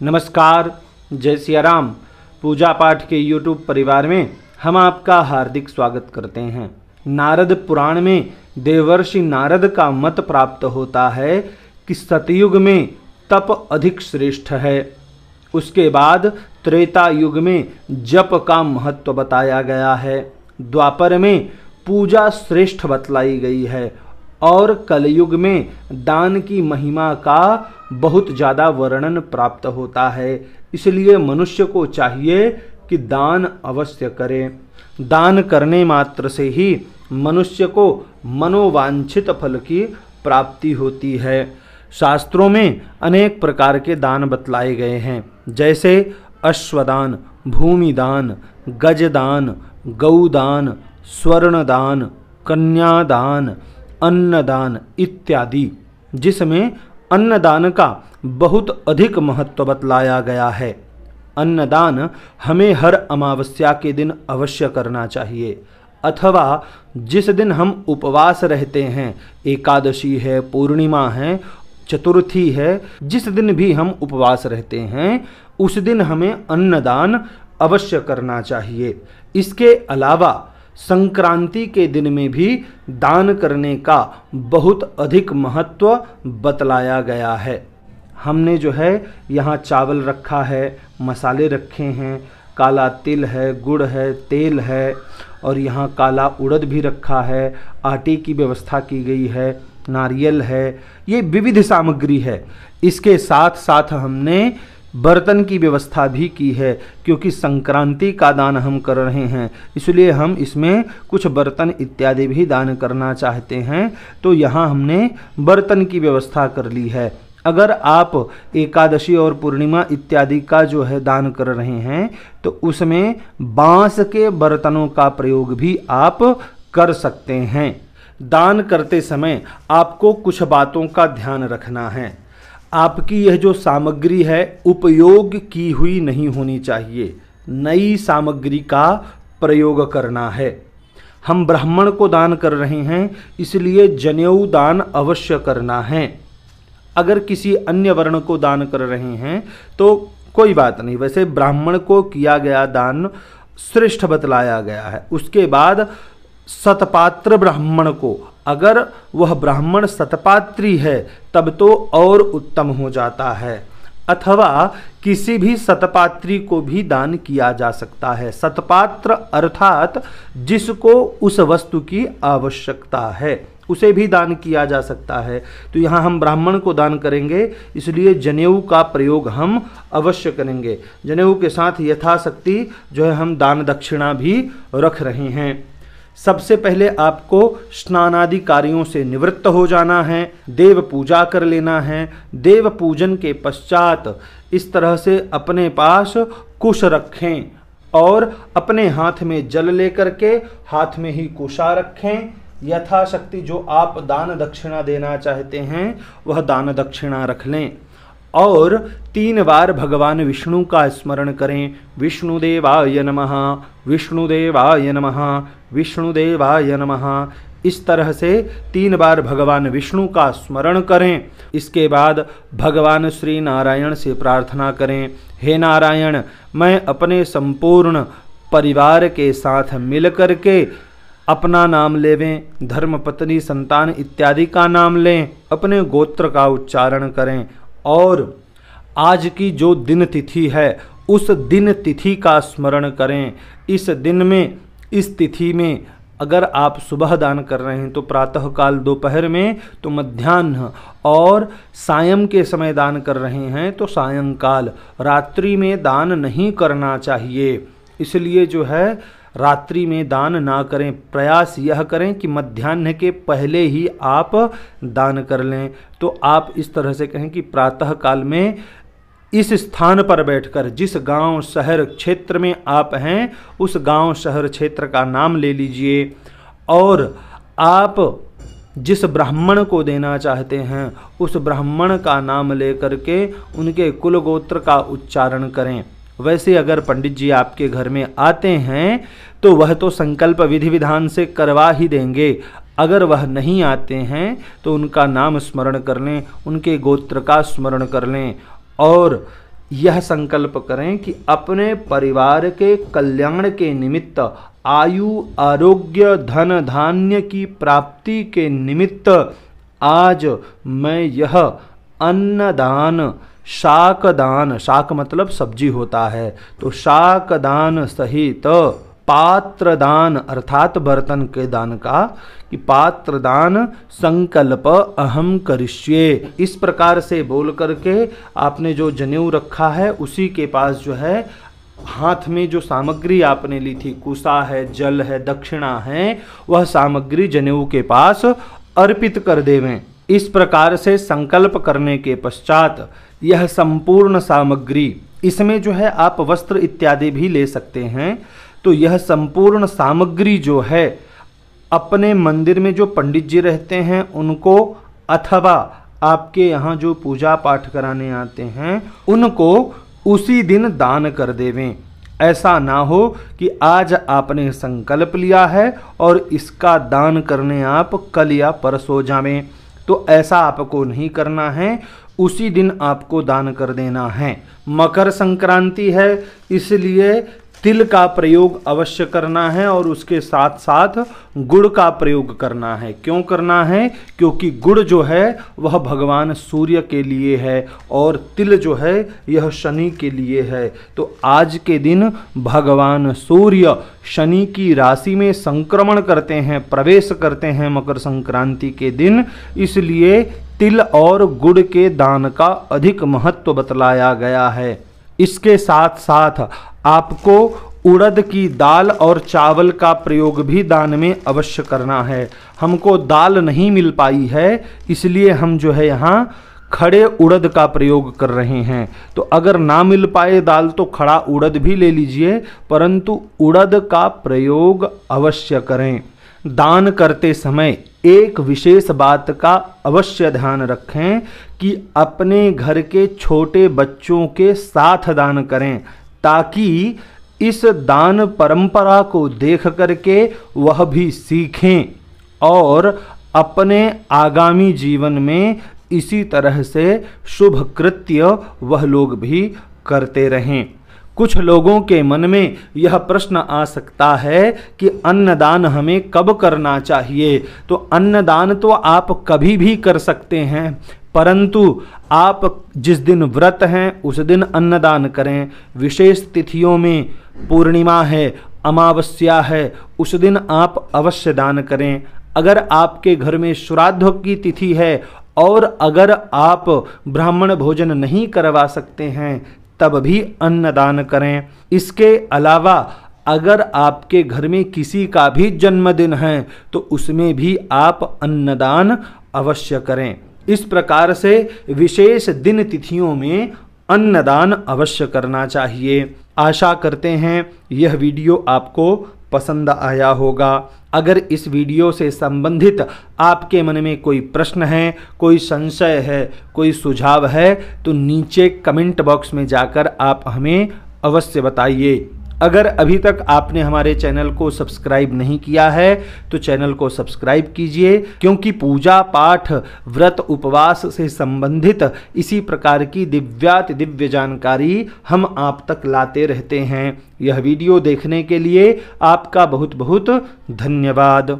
नमस्कार, जय सिया राम। पूजा पाठ के YouTube परिवार में हम आपका हार्दिक स्वागत करते हैं। नारद पुराण में देवर्षि नारद का मत प्राप्त होता है कि सतयुग में तप अधिक श्रेष्ठ है। उसके बाद त्रेता युग में जप का महत्व बताया गया है। द्वापर में पूजा श्रेष्ठ बतलाई गई है और कलयुग में दान की महिमा का बहुत ज़्यादा वर्णन प्राप्त होता है। इसलिए मनुष्य को चाहिए कि दान अवश्य करे। दान करने मात्र से ही मनुष्य को मनोवांछित फल की प्राप्ति होती है। शास्त्रों में अनेक प्रकार के दान बतलाए गए हैं, जैसे अश्वदान, भूमिदान, गजदान, गौदान, स्वर्णदान, कन्यादान, अन्नदान इत्यादि, जिसमें अन्नदान का बहुत अधिक महत्व बतलाया गया है। अन्नदान हमें हर अमावस्या के दिन अवश्य करना चाहिए, अथवा जिस दिन हम उपवास रहते हैं, एकादशी है, पूर्णिमा है, चतुर्थी है, जिस दिन भी हम उपवास रहते हैं उस दिन हमें अन्नदान अवश्य करना चाहिए। इसके अलावा संक्रांति के दिन में भी दान करने का बहुत अधिक महत्व बतलाया गया है। हमने जो है यहाँ चावल रखा है, मसाले रखे हैं, काला तिल है, गुड़ है, तेल है और यहाँ काला उड़द भी रखा है, आटे की व्यवस्था की गई है, नारियल है, ये विविध सामग्री है। इसके साथ साथ हमने बर्तन की व्यवस्था भी की है, क्योंकि संक्रांति का दान हम कर रहे हैं, इसलिए हम इसमें कुछ बर्तन इत्यादि भी दान करना चाहते हैं। तो यहाँ हमने बर्तन की व्यवस्था कर ली है। अगर आप एकादशी और पूर्णिमा इत्यादि का जो है दान कर रहे हैं तो उसमें बांस के बर्तनों का प्रयोग भी आप कर सकते हैं। दान करते समय आपको कुछ बातों का ध्यान रखना है। आपकी यह जो सामग्री है उपयोग की हुई नहीं होनी चाहिए, नई सामग्री का प्रयोग करना है। हम ब्राह्मण को दान कर रहे हैं, इसलिए जनेऊ दान अवश्य करना है। अगर किसी अन्य वर्ण को दान कर रहे हैं तो कोई बात नहीं, वैसे ब्राह्मण को किया गया दान श्रेष्ठ बतलाया गया है। उसके बाद सतपात्र ब्राह्मण को, अगर वह ब्राह्मण सतपात्री है तब तो और उत्तम हो जाता है, अथवा किसी भी सतपात्री को भी दान किया जा सकता है। सतपात्र अर्थात जिसको उस वस्तु की आवश्यकता है उसे भी दान किया जा सकता है। तो यहाँ हम ब्राह्मण को दान करेंगे, इसलिए जनेऊ का प्रयोग हम अवश्य करेंगे। जनेऊ के साथ यथाशक्ति जो है हम दान दक्षिणा भी रख रहे हैं। सबसे पहले आपको स्नानादि कार्यों से निवृत्त हो जाना है, देव पूजा कर लेना है। देव पूजन के पश्चात इस तरह से अपने पास कुश रखें और अपने हाथ में जल लेकर के हाथ में ही कुशा रखें। यथाशक्ति जो आप दान दक्षिणा देना चाहते हैं वह दान दक्षिणा रख लें और 3 बार भगवान विष्णु का स्मरण करें। विष्णुदेवाय नमः, विष्णुदेवाय नमः, विष्णुदेवाय नमः। इस तरह से 3 बार भगवान विष्णु का स्मरण करें। इसके बाद भगवान श्री नारायण से प्रार्थना करें, हे नारायण, मैं अपने संपूर्ण परिवार के साथ मिल कर के अपना नाम लेवें, धर्मपत्नी, संतान इत्यादि का नाम लें, अपने गोत्र का उच्चारण करें और आज की जो दिन तिथि है उस दिन तिथि का स्मरण करें। इस दिन में, इस तिथि में अगर आप सुबह दान कर रहे हैं तो प्रातःकाल, दोपहर में तो मध्याह्न और सायं के समय दान कर रहे हैं तो सायंकाल। रात्रि में दान नहीं करना चाहिए, इसलिए जो है रात्रि में दान ना करें। प्रयास यह करें कि मध्याह्न के पहले ही आप दान कर लें। तो आप इस तरह से कहें कि प्रातः काल में इस स्थान पर बैठकर, जिस गांव, शहर, क्षेत्र में आप हैं उस गांव, शहर, क्षेत्र का नाम ले लीजिए और आप जिस ब्राह्मण को देना चाहते हैं उस ब्राह्मण का नाम लेकर के उनके कुल गोत्र का उच्चारण करें। वैसे अगर पंडित जी आपके घर में आते हैं तो वह तो संकल्प विधि विधान से करवा ही देंगे। अगर वह नहीं आते हैं तो उनका नाम स्मरण कर लें, उनके गोत्र का स्मरण कर लें और यह संकल्प करें कि अपने परिवार के कल्याण के निमित्त, आयु, आरोग्य, धन धान्य की प्राप्ति के निमित्त आज मैं यह अन्नदान, शाकदान, शाक मतलब सब्जी होता है, तो शाकदान सहित पात्रदान अर्थात बर्तन के दान का, कि पात्रदान संकल्प अहम करिष्ये। इस प्रकार से बोल करके आपने जो जनेऊ रखा है उसी के पास जो है हाथ में जो सामग्री आपने ली थी, कुसा है, जल है, दक्षिणा है, वह सामग्री जनेऊ के पास अर्पित कर देवें। इस प्रकार से संकल्प करने के पश्चात यह संपूर्ण सामग्री, इसमें जो है आप वस्त्र इत्यादि भी ले सकते हैं, तो यह संपूर्ण सामग्री जो है अपने मंदिर में जो पंडित जी रहते हैं उनको, अथवा आपके यहाँ जो पूजा पाठ कराने आते हैं उनको उसी दिन दान कर देवें। ऐसा ना हो कि आज आपने संकल्प लिया है और इसका दान करने आप कल या परसों जावें, तो ऐसा आपको नहीं करना है, उसी दिन आपको दान कर देना है। मकर संक्रांति है इसलिए तिल का प्रयोग अवश्य करना है और उसके साथ साथ गुड़ का प्रयोग करना है। क्यों करना है? क्योंकि गुड़ जो है वह भगवान सूर्य के लिए है और तिल जो है यह शनि के लिए है। तो आज के दिन भगवान सूर्य शनि की राशि में संक्रमण करते हैं, प्रवेश करते हैं मकर संक्रांति के दिन, इसलिए तिल और गुड़ के दान का अधिक महत्व बतलाया गया है। इसके साथ साथ आपको उड़द की दाल और चावल का प्रयोग भी दान में अवश्य करना है। हमको दाल नहीं मिल पाई है इसलिए हम जो है यहाँ खड़े उड़द का प्रयोग कर रहे हैं। तो अगर ना मिल पाए दाल तो खड़ा उड़द भी ले लीजिए, परंतु उड़द का प्रयोग अवश्य करें। दान करते समय एक विशेष बात का अवश्य ध्यान रखें कि अपने घर के छोटे बच्चों के साथ दान करें, ताकि इस दान परंपरा को देख करके वह भी सीखें और अपने आगामी जीवन में इसी तरह से शुभ कृत्य वह लोग भी करते रहें। कुछ लोगों के मन में यह प्रश्न आ सकता है कि अन्नदान हमें कब करना चाहिए। तो अन्नदान तो आप कभी भी कर सकते हैं, परंतु आप जिस दिन व्रत हैं उस दिन अन्नदान करें। विशेष तिथियों में, पूर्णिमा है, अमावस्या है, उस दिन आप अवश्य दान करें। अगर आपके घर में श्राद्ध की तिथि है और अगर आप ब्राह्मण भोजन नहीं करवा सकते हैं तब भी अन्नदान करें। इसके अलावा अगर आपके घर में किसी का भी जन्मदिन है तो उसमें भी आप अन्नदान अवश्य करें। इस प्रकार से विशेष दिन तिथियों में अन्नदान अवश्य करना चाहिए। आशा करते हैं यह वीडियो आपको पसंद आया होगा। अगर इस वीडियो से संबंधित आपके मन में कोई प्रश्न है, कोई संशय है, कोई सुझाव है तो नीचे कमेंट बॉक्स में जाकर आप हमें अवश्य बताइए। अगर अभी तक आपने हमारे चैनल को सब्सक्राइब नहीं किया है तो चैनल को सब्सक्राइब कीजिए, क्योंकि पूजा पाठ, व्रत, उपवास से संबंधित इसी प्रकार की दिव्याति दिव्य जानकारी हम आप तक लाते रहते हैं। यह वीडियो देखने के लिए आपका बहुत बहुत धन्यवाद।